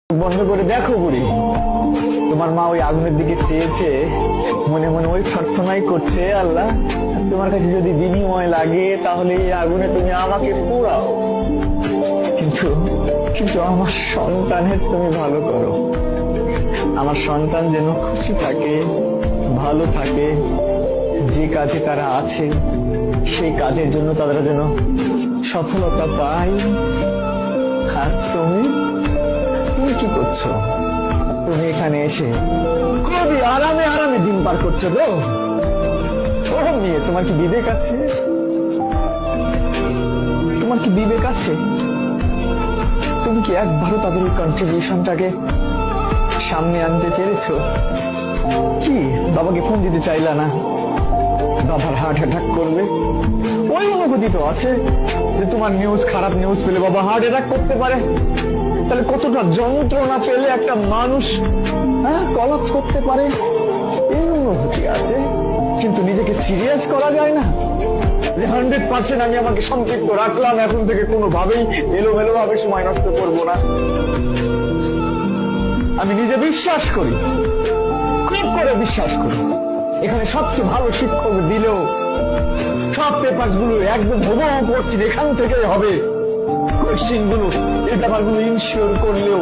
বন্ধ করে দেখো বুড়ি, তোমার মা ওই আগুনের দিকে চেয়েছে, মনে মনে ওই প্রার্থনাই করছে, আল্লাহ তোমার কাছে যদি বিনিময় লাগে তাহলে এই আগুনে তুমি আমাকে পোড়াও, কিন্তু কিন্তু আমার সন্তানের তুমি ভালো করো। আমার সন্তান যেন খুশি থাকে, ভালো থাকে, যে কাজে তারা আছে সেই কাজের জন্য তারা যেন সফলতা পায়। আর তুমি কি করছো? তুমি এখানে এসে খুবই আরামে আরামে দিন পার করছো তো? ও মেয়ে, তোমার কি বিবেক আছে? তোমার কি বিবেক আছে? তুমি কি একবারও তাদের এই কন্ট্রিবিউশনটাকে সামনে আনতে পেরেছো? কি বাবাকে ফোন দিতে চাইলা না? বাবার হার্ট অ্যাটাক করবে, ওই অনুভূতি তো আছে যে তোমার নিউজ, খারাপ নিউজ পেলে বাবা হার্ট অ্যাটাক করতে পারে। তাহলে কতটা যন্ত্রণা পেলে একটা মানুষ কলাপস করতে পারে, এই অনুভূতি আছে। কিন্তু নিজেকে সিরিয়াস করা যায় না যে 100% আমি আমাকে সম্পৃক্ত রাখলাম, এখন থেকে কোনোভাবেই এলোমেলো ভাবে সময় নষ্ট করবো না। আমি নিজে বিশ্বাস করি, খুব করে বিশ্বাস করি, এখানে সবচেয়ে ভালো শিক্ষক দিলেও সব পেপার গুলো একদম হুবহু পড়ছি, এখান থেকে হবে কোয়েশ্চেন গুলো, এই ব্যাপারগুলো ইনশিওর করলেও